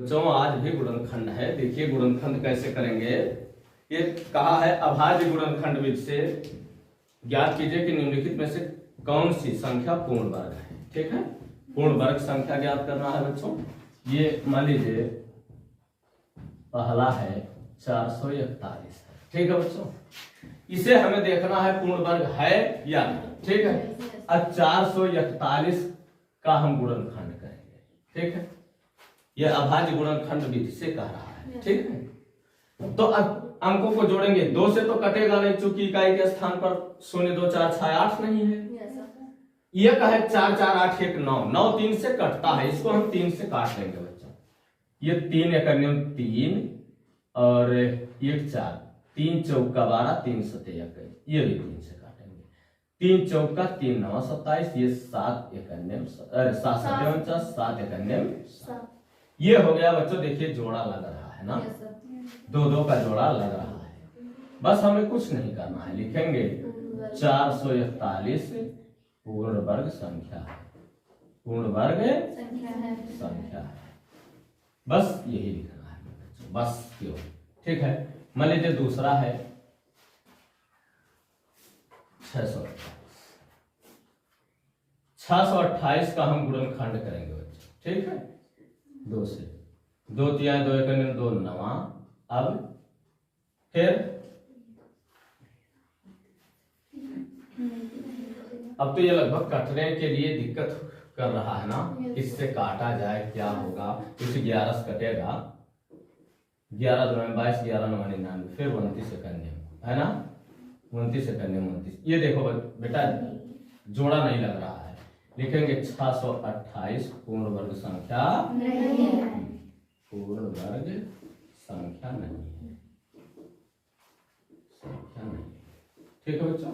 बच्चों आज भी गुणनखंड है। देखिए गुणनखंड कैसे करेंगे। ये कहा है अभाज्य गुणनखंड विधि से ज्ञात कीजिए कि निम्नलिखित में से कौन सी संख्या पूर्ण वर्ग है। ठीक है, पूर्ण वर्ग संख्या ज्ञात करना है बच्चों। ये मान लीजिए पहला है 441। ठीक है बच्चों, इसे हमें देखना है पूर्ण वर्ग है या नहीं। ठीक है, अब 441 का हम गुणनखंड करेंगे। ठीक है, यह अभाज्य गुणनखंड विधि से कह रहा है। ठीक है, तो अब अंकों को जोड़ेंगे। 2 से तो कटेगा नहीं, चूंकि इकाई के स्थान पर 0 2 4 6 8 नहीं है। यह कहे 4 4 8 1 9 9 3 से कटता है, इसको हम 3 से काट लेंगे बच्चों। ये 3 एक 3 और 1 4 3 चौका 12 3 7 21, ये भी 3 से काटेंगे। 3 चौका 3 9 27, ये 7 1 7 7 7 1 ये हो गया बच्चों। देखिए जोड़ा लग रहा है ना, 2 का जोड़ा लग रहा है। बस हमें कुछ नहीं करना है, लिखेंगे 441 पूर्ण वर्ग संख्या है। पूर्ण वर्ग संख्या है, बस यही लिखना है बच्चों, बस क्यों। ठीक है, मान लीजिए दूसरा है 628 का हम गुणनखंड करेंगे बच्चों। ठीक है, 2 से 2 3 2 1 2 9। अब फिर अब तो ये लगभग कटने के लिए दिक्कत कर रहा है ना, इससे काटा जाए क्या होगा। कुछ 11 से कटेगा, 11 2 22 11 9 99, फिर 29 है ना, 29 29। ये देखो बेटा जोड़ा नहीं लग रहा है, लिखेंगे 628 पूर्ण वर्ग संख्या नहीं है। पूर्ण वर्ग संख्या नहीं है, संख्या नहीं। ठीक है बच्चों,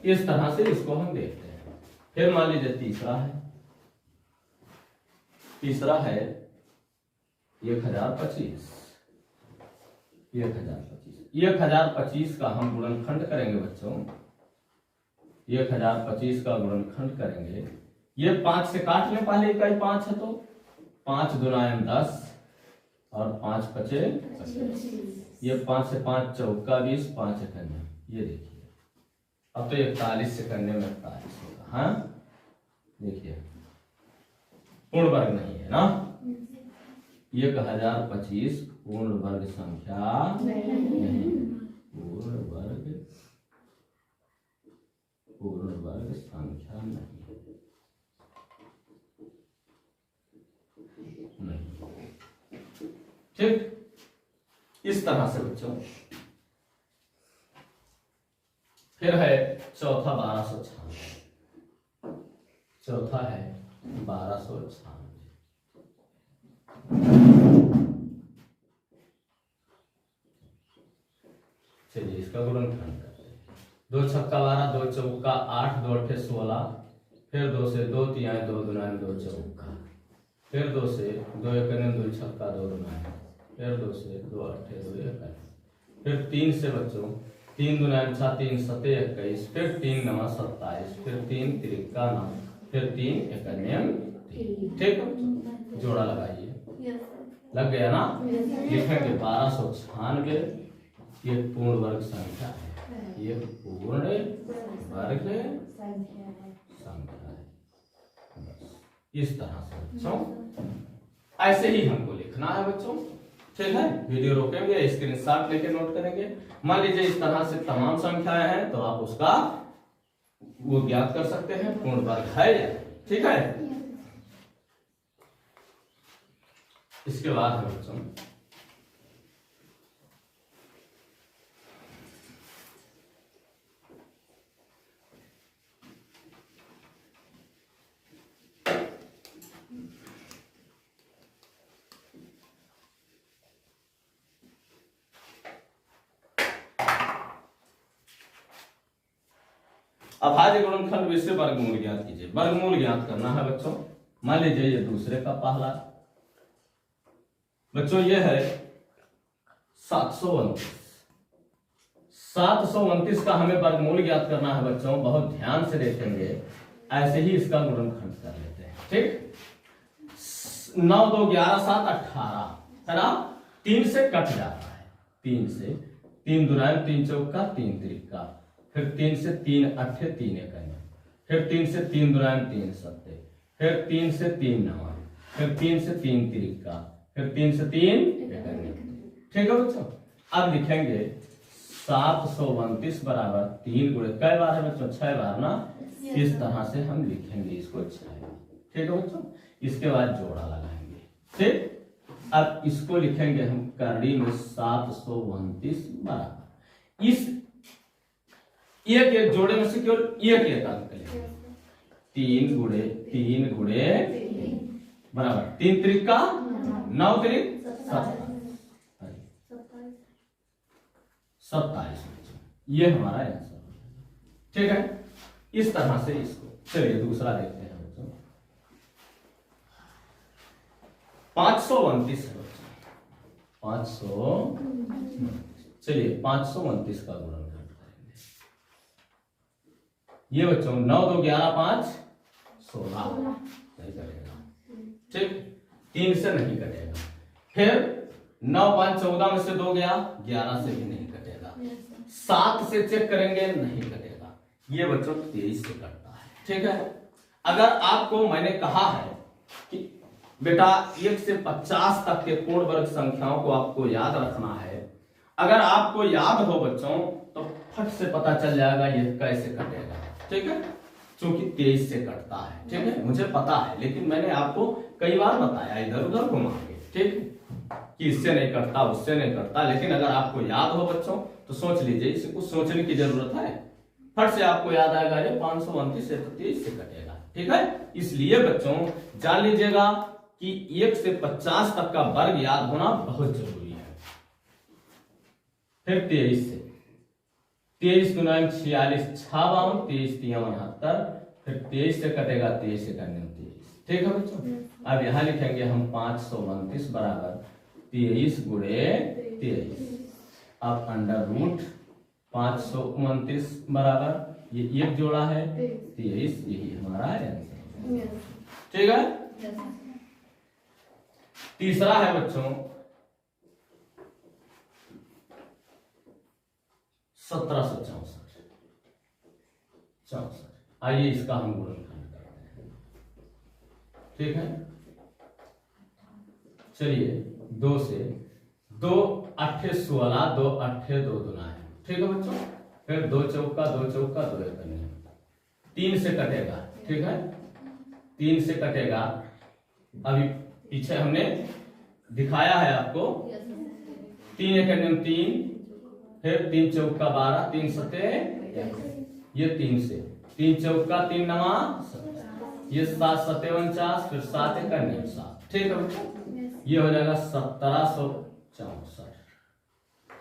इस तरह से इसको हम देखते हैं। फिर मान लीजिए तीसरा है 1025। 1025 का हम गुणनखंड करेंगे बच्चों। 1025 का गुणनखंड करेंगे। ये 5 से काट लें, पहले इकाई 5 है तो 5 2 10 और 5 5 25। ये 5 से 5 चौका 20, 5 1 ये देखिए। अब तो 41 से करने में 41 होगा। हाँ देखिए पूर्ण वर्ग नहीं है ना। 1025 पूर्ण वर्ग संख्या नहीं। पूर्ण वर्ग संख्या नहीं। ठीक, इस तरह से बच्चों। फिर है चौथा 1296। चौथा है 1296। चलिए इसका गुणनखंड करते हैं। 2 छक्का 12 2 चौका 8 2 8 16, फिर 2 से 2 3 2 2 2 चौका, फिर 2 से 2 1 2 छक्का 2 2 9, फिर 2 से 2 8 2 1, फिर 3 से बच्चों 3 2 6 3 7 21, फिर 3 9 27, फिर 3 3 9, फिर 3 1 3। ठीक है, जोड़ा लगाइए, लग गया ना। लिखेंगे 1296। ये पूर्ण वर्ग संख्या है, ये पूर्ण वर्ग संख्या है। इस तरह से बच्चों ऐसे ही हमको लिखना है बच्चों। ठीक है, वीडियो रोकेंगे, स्क्रीनशॉट लेके नोट करेंगे। मान लीजिए इस तरह से तमाम संख्याएं हैं तो आप उसका वो ज्ञात कर सकते हैं पूर्ण वर्ग है या। ठीक है, इसके बाद है बच्चों अभाज्य गुणनखंड विधि से वर्गमूल ज्ञात कीजिए। वर्गमूल ज्ञात करना है बच्चों। मान लीजिए ये दूसरे का पहला बच्चों, ये है 729। 729 का हमें वर्गमूल ज्ञात करना है बच्चों। बहुत ध्यान से देखेंगे, ऐसे ही इसका गुणनखंड कर लेते हैं। ठीक, 9 2 11 7 18 है ना, 3 से कट जाता है, 3 से 3 दुनायन 3 चौका 3 तिरिका, फिर 3 से 3 अट्ठे 3 एकन्या, फिर 3 से 3 दुनायन 3 सत्ते, फिर 3 से 3 नवा, फिर 3 से 3 तिरिका, फिर 3 से 3 एकन्या। ठीक है बच्चों, अब लिखेंगे 729 बराबर 3 गुणे कई बार है बच्चों, 6 बार ना, इस तरह से हम लिखेंगे इसको 6 बार। ठीक है बच्चों, इसके बाद जोड़ा लगाएंगे। ठीक, अब इसको लिखेंगे हम करड़ी में 729 बराबर इस एक एक जोड़े में से केवल एक एक अंक लेंगे, 3 गुणे बराबर 3 त्रिका 9 त्रिक 27, ये हमारा आंसर। ठीक है, इस तरह से इसको, चलिए दूसरा देखते हैं बच्चों। 529 है बच्चों, 500, चलिए 529 का गुणनखंड करेंगे। ये बच्चों 9 2 11 5 16 नहीं कटेगा। ठीक, 3 से नहीं कटेगा, फिर 9 5 14 में से 2 गया, 11 से भी नहीं कटेगा, 7 से चेक करेंगे नहीं कटेगा, ये बच्चों 23 से कटता है। ठीक है, अगर आपको मैंने कहा है कि बेटा 1 से 50 तक के पूर्ण वर्ग संख्याओं को आपको याद रखना है, अगर आपको याद हो बच्चों तो फट से पता चल जाएगा ये कैसे कटेगा। ठीक है, क्योंकि 23 से कटता है। ठीक है, मुझे पता है, लेकिन मैंने आपको कई बार बताया इधर उधर घुमा के, ठीक, कि इससे नहीं कटता उससे नहीं कटता, लेकिन अगर आपको याद हो बच्चों तो सोच लीजिए, इसे कुछ सोचने की जरूरत है, फट से आपको याद आएगा ये 529 से 23 से कटेगा। ठीक है, इसलिए बच्चों जान लीजिएगा कि 1 से 50 तक का वर्ग याद होना बहुत जरूरी है। फिर 23 से 23 गुना 46 56 23 3 72, फिर 23 से कटेगा 23 से करने 23। ठीक है बच्चों, अब यहां लिखेंगे हम 529 बराबर 23 गुणे 23, अब अंडर रूट 529 बराबर ये एक जोड़ा है 23, यही हमारा आंसर। ठीक है, तीसरा है बच्चों 1764। आइए इसका हम गुणनखंड करते हैं। ठीक है, चलिए 2 से 2 अट्ठे 16 2 अट्ठे 2 दुनाए। ठीक है बच्चों, फिर 2 चौका 2 चौका 2 एकन्या, 3 से कटेगा। ठीक है, 3 से कटेगा, अभी पीछे हमने दिखाया है आपको, 3 एकन्या 3, फिर 3 चौका 12 3 सते, ये 3 से 3 चौका 3 नवा, ये 7 सते 49, फिर 7 एकन्या 7। ठीक है बच्चों, ये हो जाएगा 1764।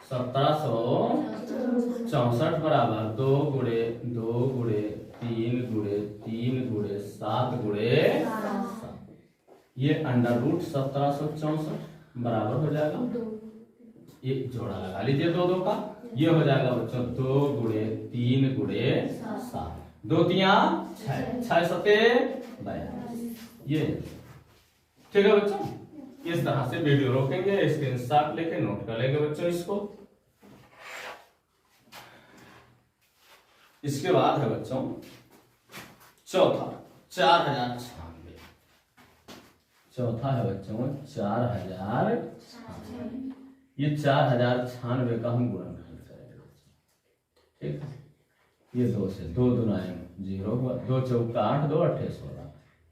1764 बराबर 2 गुणे 2 गुणे 3 गुणे 3 गुणे 7 गुणे 7, ये अंडर रूट 1764 बराबर हो जाएगा, एक जोड़ा लगा लीजिए 2 2 का, ये हो जाएगा बच्चों 2 गुणे 3 गुणे 7, 2 3 6 6 सते 42, ये। ठीक है बच्चों, इस तरह से वीडियो रोकेंगे, स्क्रीनशॉट लेके नोट कर लेंगे बच्चों इसको। इसके बाद है बच्चों चौथा 4096। चौथा है बच्चों 4096, ये 4096 का हम गुणनखंड करेंगे। ठीक है, ये 2 से 2 दुनाए 0 हुआ, 2 चौका 8 2 अट्ठे 16,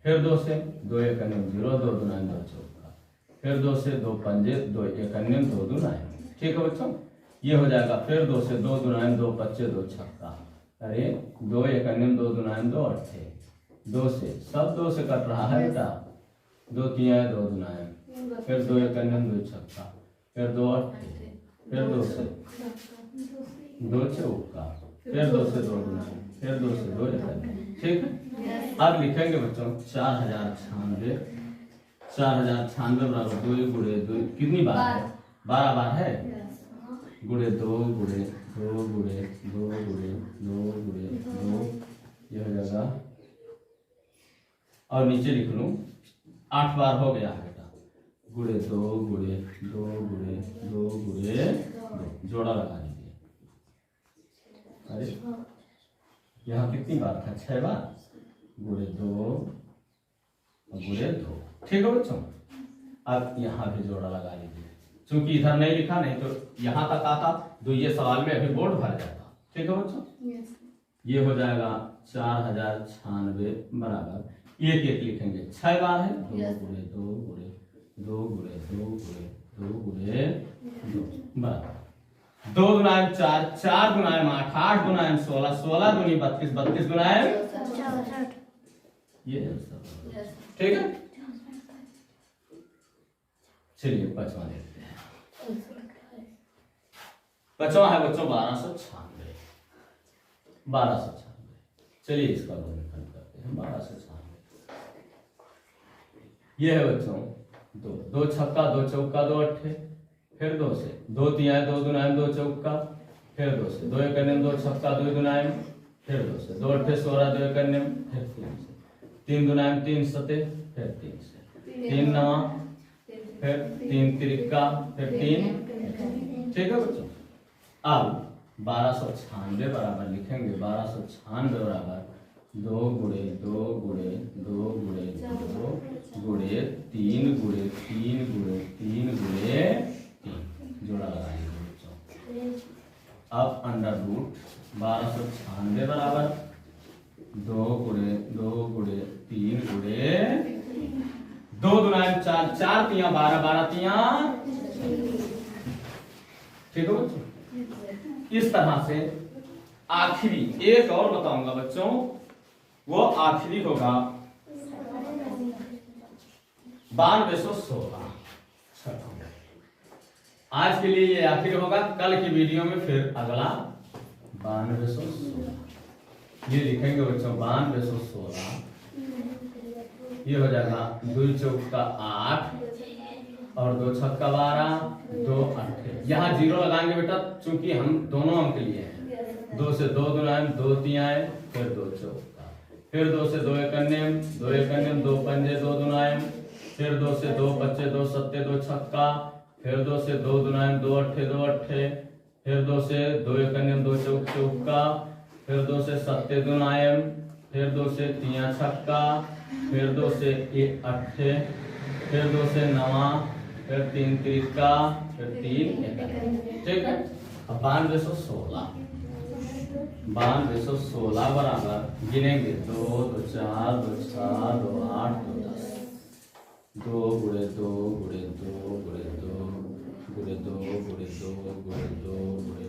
फिर 2 से 2 एकन्या 0 2 दुनाए 2 चौका, फिर 2 से 2 पंजे 2 एकन्या 2 दुनाए। ठीक है बच्चों, ये हो जाएगा, फिर 2 से 2 दुनाए 2 पच्चे 2 छक्का, अरे 2 एकन्या 2 दुनाए 2 अट्ठे, 2 से सब 2 से कट रहा है बेटा, 2 3 2 दुनाए, फिर 2 एकन्या 2 छक्का, फिर 2 अट्ठे, फिर 2 से 2 चौका, फिर 2 से 2 दुनाए, फिर 2 से 2 एकन्या। ठीक है, अब लिखेंगे बच्चों 4096, 4096 बराबर 2 गुणे 2, कितनी बार है? 12 बार है, गुणे 2 गुणे 2 गुणे 2 गुणे 2 गुणे 2, ये हो जाएगा, और नीचे लिख लूं 8 बार हो गया है बेटा, गुणे 2 गुणे 2 गुणे 2 गुणे 2 जोड़ा लगा दीजिए। अरे यहाँ कितनी बार था? 6 बार। गुणे 2 गुणे 2, ठीक है बच्चों। अब यहाँ भी जोड़ा लगा लीजिए, क्योंकि इधर नहीं लिखा, नहीं तो यहाँ तक आता तो ये सवाल में अभी बोर्ड भर जाता। ठीक है बच्चों, ये हो जाएगा 4096 बराबर एक एक लिखेंगे, 6 बार है 2 गुणे 2 गुणे 2 गुणे 2 गुणे 2 गुणे 2 बराबर 2 गुणाएं 4, 4 गुणाएं 8, 8 गुणाएं 16, 16 दूनी 32, 32 गुणाएं ये ठीक है। चलिए पांचवा देखते हैं। पांचवा है बच्चों 1296, 1296। चलिए इसका गुणनफल करते हैं। 1296 ये है बच्चों 2, 2 छक्का 2 चौका 2 अट्ठे, फिर 2 से 2 तिहाई 2 दुनाइम 2 चौका, फिर 2 से 2 एकन्यम 2 छक्का 2 दुनाइम, फिर 2 से 2 अट्ठे 16 2 एकन्यम, फिर 3 से 3 दुनाइम 3 सते, फिर 3 से 3 नवा, फिर 3 तिरिका, फिर 3। ठीक है बच्चों। अब 1296 बराबर लिखेंगे, 1296 बराबर 2 गुणे 2 गुणे 2 गुणे 2 गुणे 3 गुणे 3 गुणे 3 गुणे 3 जोड़ा लगाएंगे बच्चों। अब अंडर रूट 1296 बराबर 2 गुणे 2 गुणे 3 गुणे 2 दुनाइम 4, 4 तिया 12, 12 तिया। ठीक है बच्चों। इस तरह से आखिरी एक और बताऊंगा बच्चों, वो आखिरी होगा 9216। आज के लिए ये आखिरी होगा, कल की वीडियो में फिर अगला 9216 ये लिखेंगे बच्चों। 9216 ये हो जाएगा 2 चौका 8 और 2 छक्का 12 2 अट्ठे। यहाँ 0 लगाएंगे बेटा, चूंकि हम दोनों अंक लिए हैं। 2 से 2 दुनाइम 2 तिहाई, फिर 2 चौका, फिर 2 से 2 एकन्यम 2 एकन्यम 2 पंजे 2 दुनाइम, फिर 2 से 2 बच्चे 2 सत्ते 2 छक्का, फिर 2 से 2 दुनाइम 2 अट्ठे 2 अट्ठे, फिर 2 से 2 एकन्यम 2 चौका, फिर 2 से सत्ते दुनाइम, फिर 2 से 3 छक्का, फिर 2 से 1 अट्ठे, फिर 2 से नवा, फिर 3 तिरिका, फिर 3 एकन्यम। ठीक है। अब 9216 बराबर गिनेंगे 2 2 4 2 6 2 8 2 10, 2 गुणे 2 गुणे 2 गुणे 2 गुणे 2 गुणे 2 गुणे 2 गुणे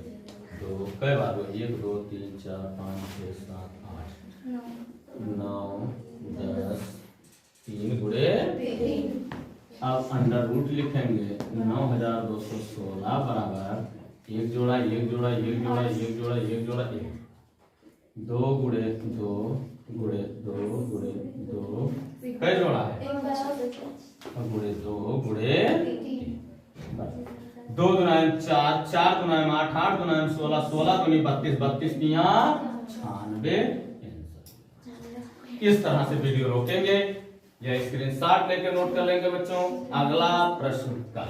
2 कई बार हो? 1 2 3 4 5 6 7 8 9 10 3 गुणे 3। अब अंडर रूट लिखेंगे 9216 बराबर एक जोड़ा एक जोड़ा एक जोड़ा एक जोड़ा एक जोड़ा 1, 2 गुणे 2 गुणे 2 गुणे 2 कई जोड़ा है? गुणे 2 गुणे 3। 2 दुनाइम 4, 4 दुनाइम 8, 8 दुनाइम 16, 16 दूनी 32, 32 तिया 96। इस तरह से वीडियो रोकेंगे या स्क्रीनशॉट लेकर नोट कर लेंगे बच्चों। अगला प्रश्न का